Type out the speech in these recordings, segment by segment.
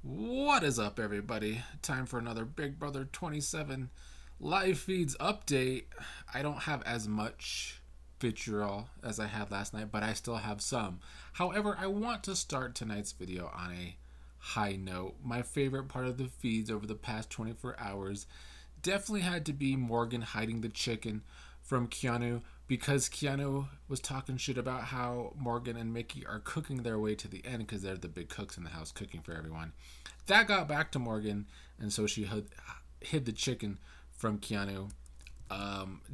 What is up, everybody? Time for another Big Brother 27 live feeds update. I don't have as much vitriol as I had last night, but I still have some. However, I want to start tonight's video on a high note. My favorite part of the feeds over the past 24 hours definitely had to be Morgan hiding the chicken from Keanu, because Keanu was talking shit about how Morgan and Mickey are cooking their way to the end because they're the big cooks in the house cooking for everyone. That got back to Morgan, and so she hid the chicken from Keanu.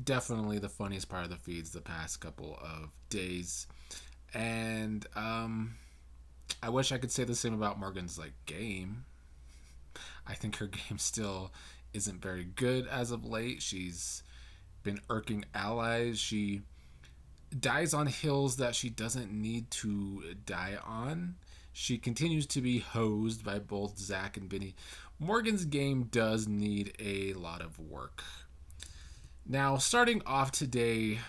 Definitely the funniest part of the feeds the past couple of days. And I wish I could say the same about Morgan's game. I think her game still isn't very good as of late. She's been irking allies. She dies on hills that she doesn't need to die on. She continues to be hosed by both Zach and Vinnie. Morgan's game does need a lot of work. Now, starting off today,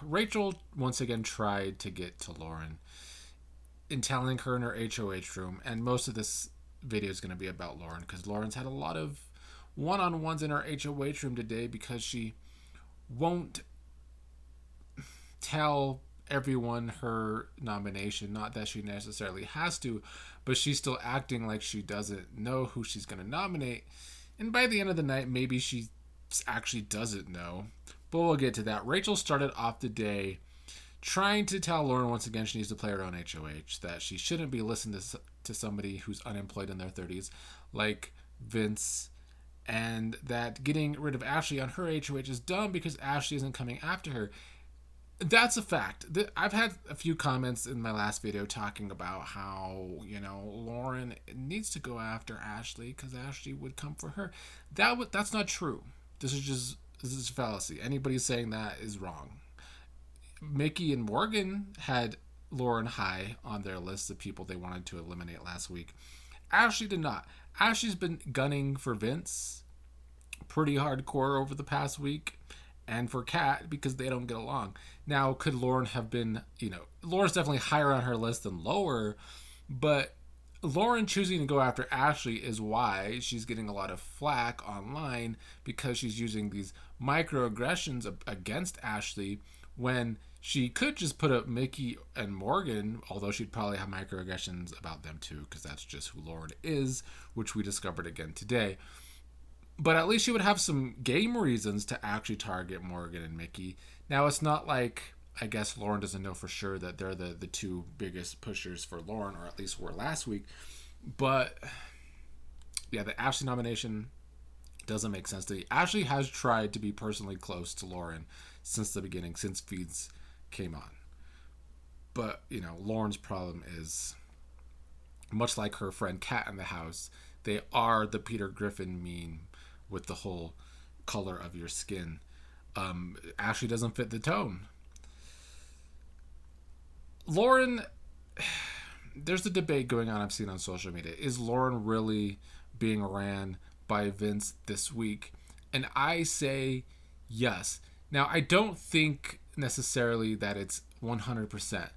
Rachel once again tried to get to Lauren in telling her in her HOH room, and most of this video is going to be about Lauren because Lauren's had a lot of one-on-ones in her HOH room today because she won't tell everyone her nomination. Not that she necessarily has to, but she's still acting like she doesn't know who she's going to nominate. And by the end of the night, maybe she actually doesn't know. But we'll get to that. Rachel started off the day trying to tell Lauren once again she needs to play her own HOH, that she shouldn't be listening to somebody who's unemployed in their 30s, like Vince, and that getting rid of Ashley on her HOH is dumb because Ashley isn't coming after her. That's a fact. I've had a few comments in my last video talking about how, Lauren needs to go after Ashley because Ashley would come for her. That's not true. This is fallacy. Anybody saying that is wrong. Mickey and Morgan had Lauren high on their list of people they wanted to eliminate last week. Ashley did not. Ashley's been gunning for Vince pretty hardcore over the past week, and for Kat because they don't get along. Now, could Lauren have been, Lauren's definitely higher on her list than lower, but Lauren choosing to go after Ashley is why she's getting a lot of flack online, because she's using these microaggressions against Ashley when she could just put up Mickey and Morgan, although she'd probably have microaggressions about them too, because that's just who Lauren is, which we discovered again today. But at least she would have some game reasons to actually target Morgan and Mickey. Now, it's not like, I guess Lauren doesn't know for sure that they're the two biggest pushers for Lauren, or at least were last week. But yeah, the Ashley nomination doesn't make sense to me. Ashley has tried to be personally close to Lauren since the beginning, since feeds came on. But, Lauren's problem is, much like her friend Kat in the house, they are the Peter Griffin meme with the whole color of your skin. Ashley doesn't fit the tone. Lauren, there's a debate going on I've seen on social media. Is Lauren really being ran by Vince this week? And I say yes. Now, I don't think necessarily that it's 100%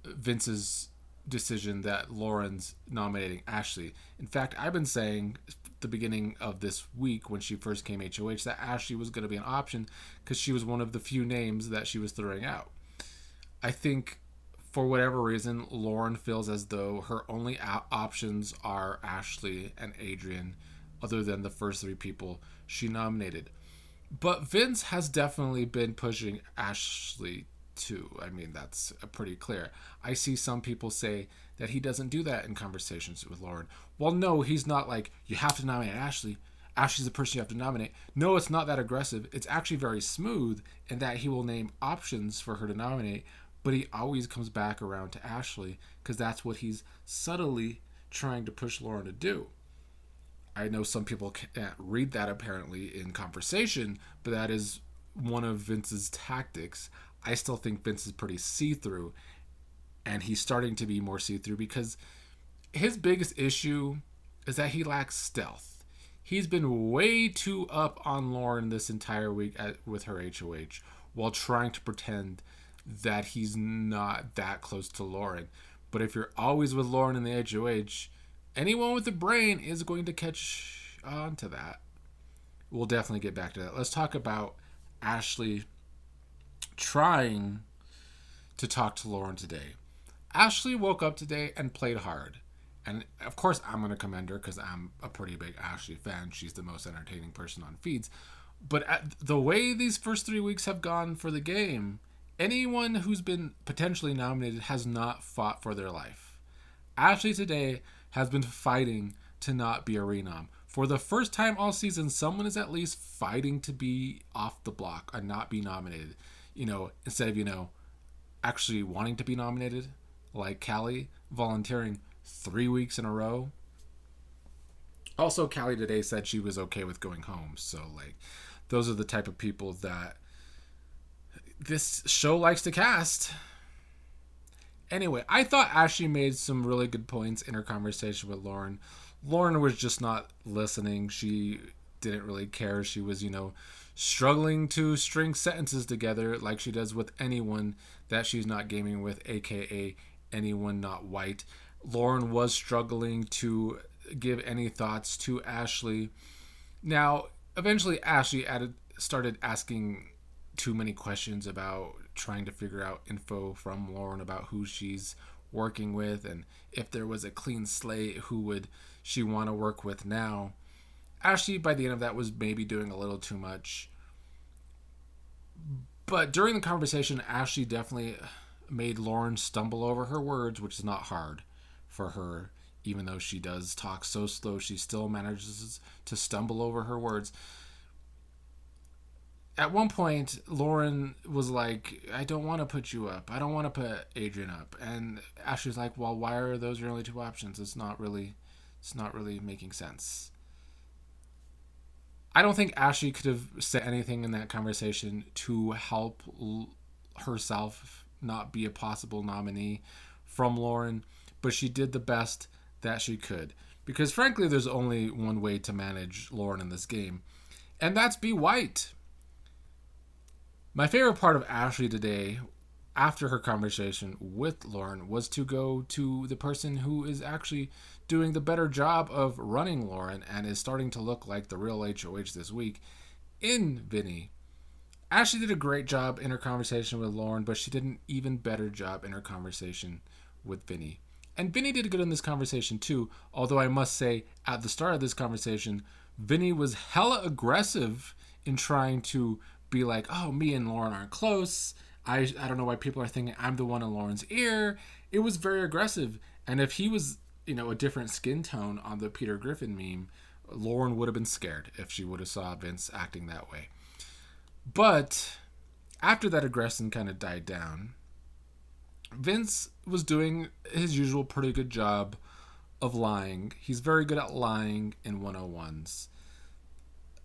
Vince's decision that Lauren's nominating Ashley. In fact, I've been saying the beginning of this week when she first came HOH that Ashley was going to be an option because she was one of the few names that she was throwing out. I think for whatever reason, Lauren feels as though her only options are Ashley and Adrian, other than the first three people she nominated. But Vince has definitely been pushing Ashley too. I mean, that's pretty clear. I see some people say that he doesn't do that in conversations with Lauren. Well, no, he's not like, you have to nominate Ashley. Ashley's the person you have to nominate. No, it's not that aggressive. It's actually very smooth in that he will name options for her to nominate, but he always comes back around to Ashley because that's what he's subtly trying to push Lauren to do. I know some people can't read that apparently in conversation, but that is one of Vince's tactics. I still think Vince is pretty see-through, and he's starting to be more see-through because his biggest issue is that he lacks stealth. He's been way too up on Lauren this entire week with her HOH while trying to pretend that he's not that close to Lauren. But if you're always with Lauren in the HOH, anyone with a brain is going to catch on to that. We'll definitely get back to that. Let's talk about Ashley trying to talk to Lauren today. Ashley woke up today and played hard. And of course, I'm going to commend her because I'm a pretty big Ashley fan. She's the most entertaining person on feeds. But the way these first 3 weeks have gone for the game, anyone who's been potentially nominated has not fought for their life. Ashley today has been fighting to not be a renom. For the first time all season, someone is at least fighting to be off the block and not be nominated. Instead of, actually wanting to be nominated, like Kelley volunteering 3 weeks in a row. Also, Kelley today said she was okay with going home. So, those are the type of people that this show likes to cast. Anyway, I thought Ashley made some really good points in her conversation with Lauren. Lauren was just not listening. She didn't really care. She was, struggling to string sentences together like she does with anyone that she's not gaming with, aka anyone not white. Lauren was struggling to give any thoughts to Ashley. Now, eventually Ashley started asking too many questions about trying to figure out info from Lauren about who she's working with and if there was a clean slate, who would she want to work with now. Ashley, by the end of that, was maybe doing a little too much. But during the conversation, Ashley definitely made Lauren stumble over her words, which is not hard for her. Even though she does talk so slow, she still manages to stumble over her words. At one point, Lauren was like, I don't want to put you up. I don't want to put Adrian up. And Ashley's like, well, why are those your only two options? It's not really making sense. I don't think Ashley could have said anything in that conversation to help herself not be a possible nominee from Lauren, but she did the best that she could. Because frankly, there's only one way to manage Lauren in this game, and that's be white. My favorite part of Ashley today, after her conversation with Lauren, was to go to the person who is actually doing the better job of running Lauren and is starting to look like the real HOH this week, in Vinnie. Ashley did a great job in her conversation with Lauren, but she did an even better job in her conversation with Vinnie. And Vinnie did good in this conversation too, although I must say, at the start of this conversation, Vinnie was hella aggressive in trying to be like, oh, me and Lauren aren't close. I don't know why people are thinking I'm the one in Lauren's ear. It was very aggressive. And if he was, a different skin tone on the Peter Griffin meme, Lauren would have been scared if she would have saw Vince acting that way. But after that aggression kind of died down, Vince was doing his usual pretty good job of lying. He's very good at lying in 101s.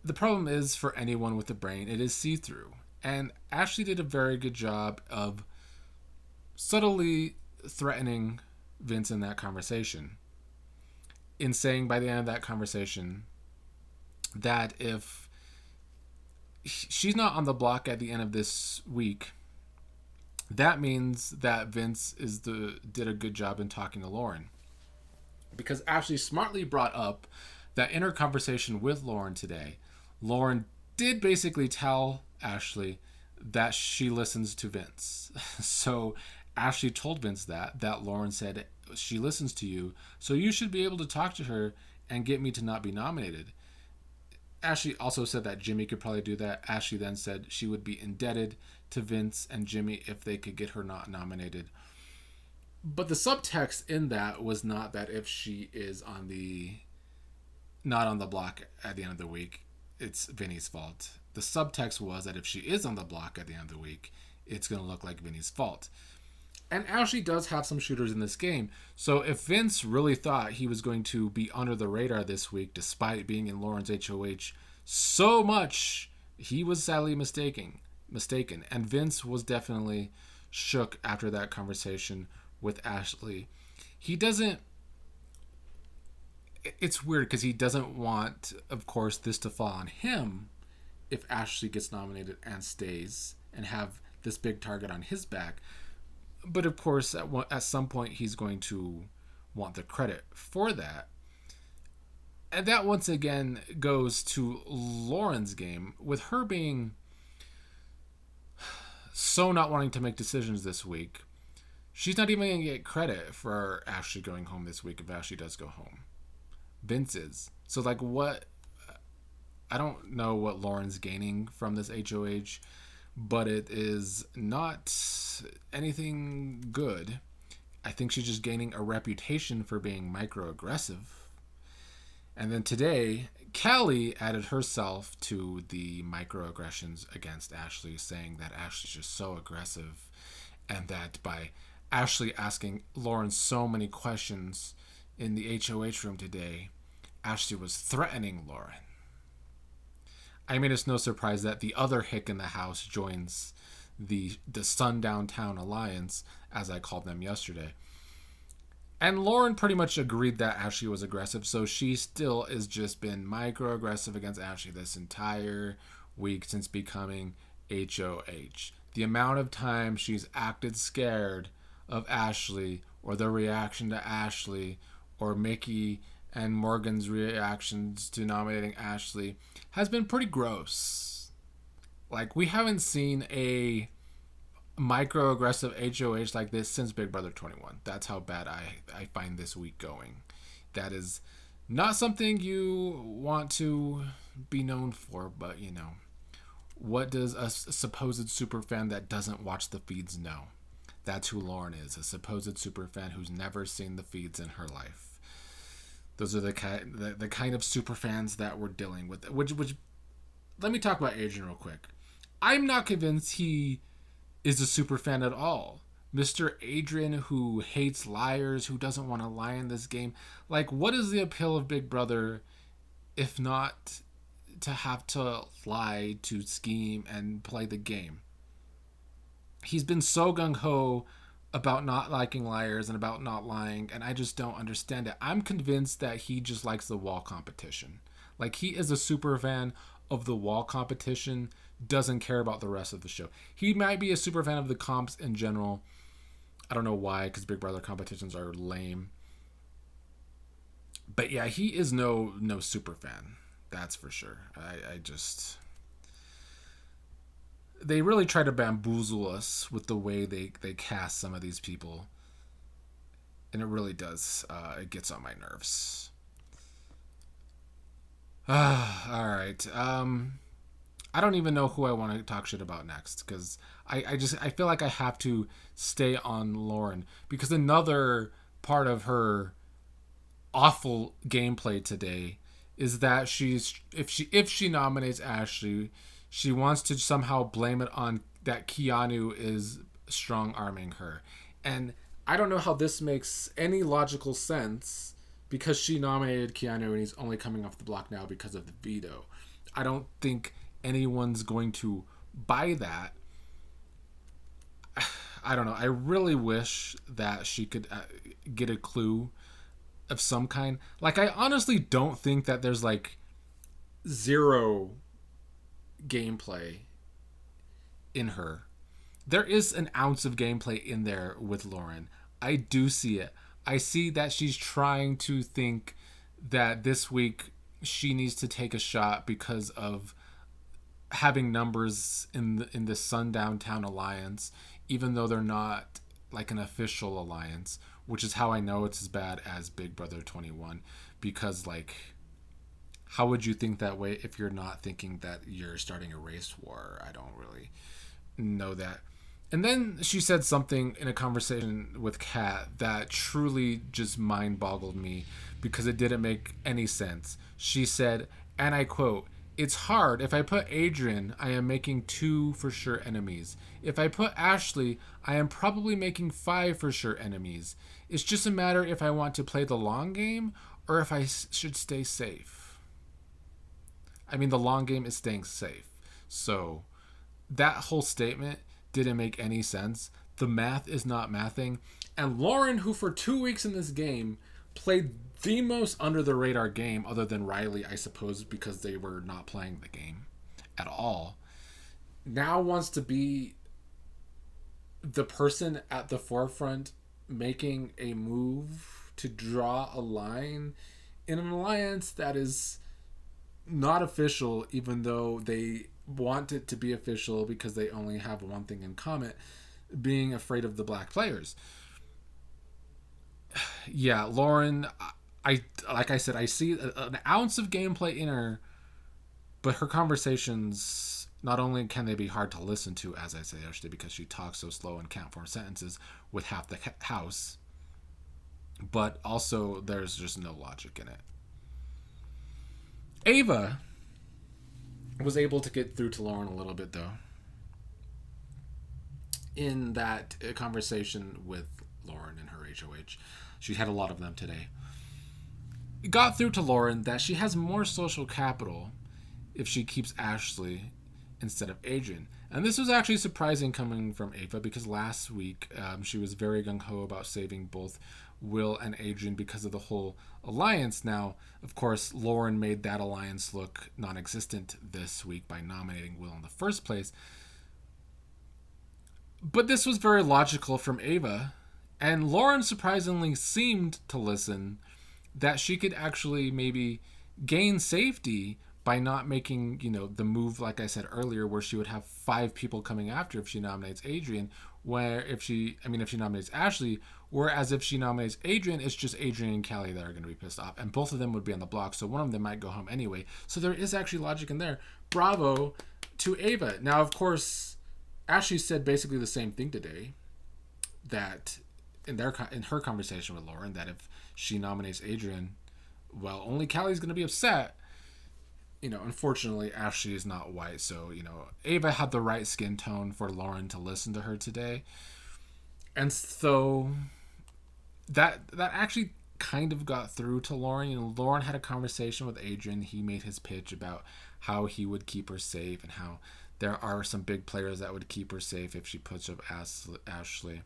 The problem is, for anyone with a brain, it is see-through. And Ashley did a very good job of subtly threatening Vince in that conversation, in saying by the end of that conversation that if she's not on the block at the end of this week, that means that Vince did a good job in talking to Lauren. Because Ashley smartly brought up that in her conversation with Lauren today, Lauren did basically tell Ashley that she listens to Vince. So Ashley told Vince that Lauren said, she listens to you, so you should be able to talk to her and get me to not be nominated. Ashley also said that Jimmy could probably do that. Ashley then said she would be indebted to Vince and Jimmy if they could get her not nominated. But the subtext in that was not that if she is not on the block at the end of the week, it's Vinny's fault. The subtext was that if she is on the block at the end of the week, it's going to look like Vinny's fault. And Ashley does have some shooters in this game. So if Vince really thought he was going to be under the radar this week, despite being in Lauren's HOH so much, he was sadly mistaken. And Vince was definitely shook after that conversation with Ashley. It's weird because he doesn't want, of course, this to fall on him if Ashley gets nominated and stays and have this big target on his back. But of course, at some point, he's going to want the credit for that. And that once again goes to Lauren's game, with her being so not wanting to make decisions this week. She's not even going to get credit for Ashley going home this week if Ashley does go home. Vince is. So, like, what? I don't know what Lauren's gaining from this HOH, but it is not anything good. I think she's just gaining a reputation for being microaggressive. And then today, Kelley added herself to the microaggressions against Ashley, saying that Ashley's just so aggressive, and that by Ashley asking Lauren so many questions in the HOH room today, Ashley was threatening Lauren. I mean, it's no surprise that the other hick in the house joins the Sundown Town Alliance, as I called them yesterday. And Lauren pretty much agreed that Ashley was aggressive, so she still has just been microaggressive against Ashley this entire week since becoming HOH. The amount of time she's acted scared of Ashley, or the reaction to Ashley, or Mickey and Morgan's reactions to nominating Ashley has been pretty gross. Like, we haven't seen a microaggressive HOH like this since Big Brother 21. That's how bad I find this week going. That is not something you want to be known for, but you know, what does a supposed superfan that doesn't watch the feeds know? That's who Lauren is, a supposed superfan who's never seen the feeds in her life. Those are the kind of superfans that we're dealing with. Which let me talk about Adrian real quick. I'm not convinced he is a super fan at all. Mr. Adrian, who hates liars, who doesn't want to lie in this game. Like, what is the appeal of Big Brother if not to have to lie, to scheme, and play the game? He's been so gung-ho about not liking liars and about not lying, and I just don't understand it. I'm convinced that he just likes the wall competition. Like, he is a super fan of the wall competition, doesn't care about the rest of the show. He might be a super fan of the comps in general. I don't know why, because Big Brother competitions are lame. But yeah, he is no super fan. That's for sure. I just... They really try to bamboozle us with the way they cast some of these people. And it really does. It gets on my nerves. Alright. I don't even know who I want to talk shit about next, because I feel like I have to stay on Lauren, because another part of her awful gameplay today is that if she nominates Ashley, she wants to somehow blame it on that Keanu is strong arming her. And I don't know how this makes any logical sense, because she nominated Keanu and he's only coming off the block now because of the veto. I don't think anyone's going to buy that. I don't know. I really wish that she could get a clue of some kind. Like, I honestly don't think that there's like zero gameplay in her. There is an ounce of gameplay in there with Lauren. I do see it. I see that she's trying to think that this week she needs to take a shot because of having numbers in the Sundown Town Alliance, even though they're not like an official alliance, which is how I know it's as bad as Big Brother 21. Because, like, how would you think that way if you're not thinking that you're starting a race war? I don't really know that. And then she said something in a conversation with Kat that truly just mind boggled me, because it didn't make any sense. She said, and I quote, "It's hard. If I put Adrian, I am making 2 for sure enemies. If I put Ashley, I am probably making 5 for sure enemies. It's just a matter if I want to play the long game or if I should stay safe." I mean, the long game is staying safe. So that whole statement didn't make any sense. The math is not mathing. And Lauren, who for 2 weeks in this game played the most under the radar game, other than Riley, I suppose, because they were not playing the game at all, now wants to be the person at the forefront making a move to draw a line in an alliance that is not official, even though they want it to be official because they only have one thing in common, being afraid of the black players. Yeah, Lauren, I like I said, I see an ounce of gameplay in her, but her conversations, not only can they be hard to listen to, as I said yesterday, because she talks so slow and can't form sentences with half the house, but also there's just no logic in it. Ava was able to get through to Lauren a little bit, though, in that conversation with Lauren and her HOH. She had a lot of them today. It got through to Lauren that she has more social capital if she keeps Ashley instead of Adrian. And this was actually surprising coming from Ava, because last week she was very gung-ho about saving both Will and Adrian because of the whole alliance. Now, of course, Lauren made that alliance look non-existent this week by nominating Will in the first place. But this was very logical from Ava, and Lauren surprisingly seemed to listen, that she could actually maybe gain safety by not making, the move, like I said earlier, where she would have 5 people coming after if she nominates Adrian, where if she nominates Ashley, whereas if she nominates Adrian, it's just Adrian and Kelley that are going to be pissed off, and both of them would be on the block, so one of them might go home anyway. So there is actually logic in there. Bravo to Ava. Now, of course, Ashley said basically the same thing today, that in her conversation with Lauren, that if she nominates Adrian, well, only Kelley's going to be upset. Unfortunately, Ashley is not white, so, Ava had the right skin tone for Lauren to listen to her today. And so that actually kind of got through to Lauren. Lauren had a conversation with Adrian. He made his pitch about how he would keep her safe and how there are some big players that would keep her safe if she puts up Ashley.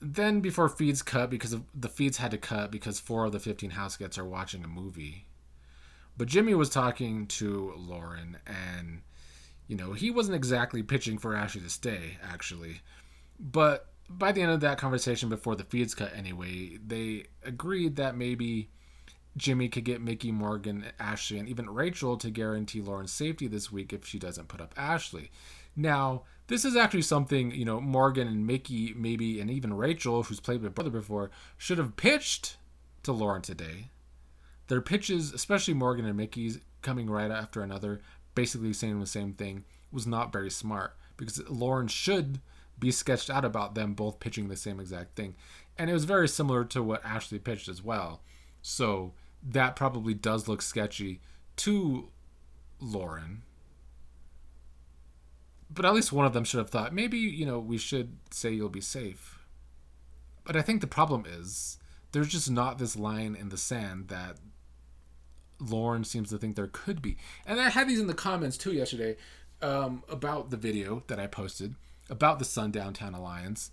Then before feeds cut, because the feeds had to cut because 4 of the 15 house guests are watching a movie. But Jimmy was talking to Lauren, and, he wasn't exactly pitching for Ashley to stay, actually. But by the end of that conversation, before the feeds cut anyway, they agreed that maybe Jimmy could get Mickey, Morgan, Ashley, and even Rachel to guarantee Lauren's safety this week if she doesn't put up Ashley. Now, this is actually something, Morgan and Mickey, maybe, and even Rachel, who's played with brother before, should have pitched to Lauren today. Their pitches, especially Morgan and Mickey's, coming right after another, basically saying the same thing, was not very smart, because Lauren should be sketched out about them both pitching the same exact thing. And it was very similar to what Ashley pitched as well. So that probably does look sketchy to Lauren. But at least one of them should have thought, maybe, we should say you'll be safe. But I think the problem is, there's just not this line in the sand that Lauren seems to think there could be. And I had these in the comments too yesterday about the video that I posted about the Sundown Town Alliance.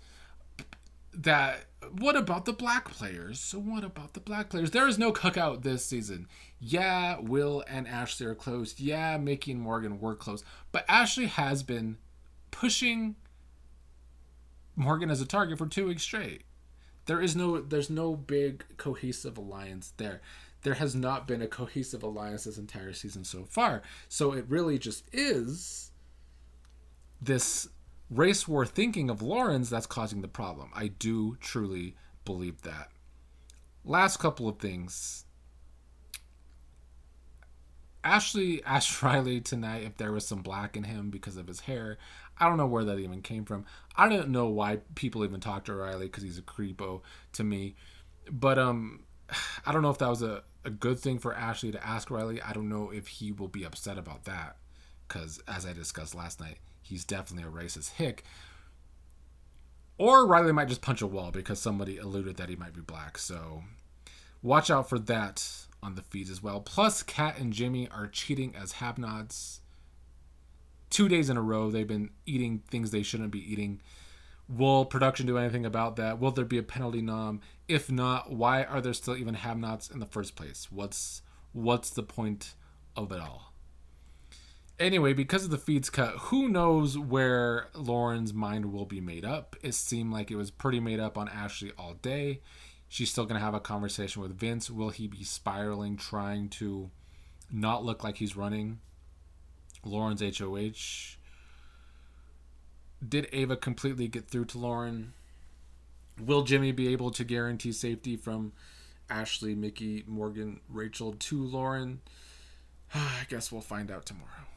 That, what about the black players? So what about the black players? There is no cookout this season. Yeah, Will and Ashley are close. Yeah, Mickey and Morgan were close. But Ashley has been pushing Morgan as a target for 2 weeks straight. There's no big cohesive alliance there. There has not been a cohesive alliance this entire season so far. So it really just is this race war thinking of Lauren's that's causing the problem. I do truly believe that. Last couple of things. Ashley asked Riley tonight if there was some black in him because of his hair. I don't know where that even came from. I don't know why people even talk to Riley, because he's a creepo to me. But I don't know if that was a good thing for Ashley to ask Riley. I don't know if he will be upset about that, because as I discussed last night, he's definitely a racist hick. Or Riley might just punch a wall because somebody alluded that he might be black. So watch out for that on the feeds as well. Plus, Kat and Jimmy are cheating as have-nots. 2 days in a row, they've been eating things they shouldn't be eating. Will production do anything about that? Will there be a penalty nom? If not, why are there still even have-nots in the first place? What's the point of it all? Anyway, because of the feeds cut, who knows where Lauren's mind will be made up. It seemed like it was pretty made up on Ashley all day. She's still going to have a conversation with Vince. Will he be spiraling, trying to not look like he's running Lauren's HOH? Did Ava completely get through to Lauren? Will Jimmy be able to guarantee safety from Ashley, Mickey, Morgan, Rachel to Lauren? I guess we'll find out tomorrow.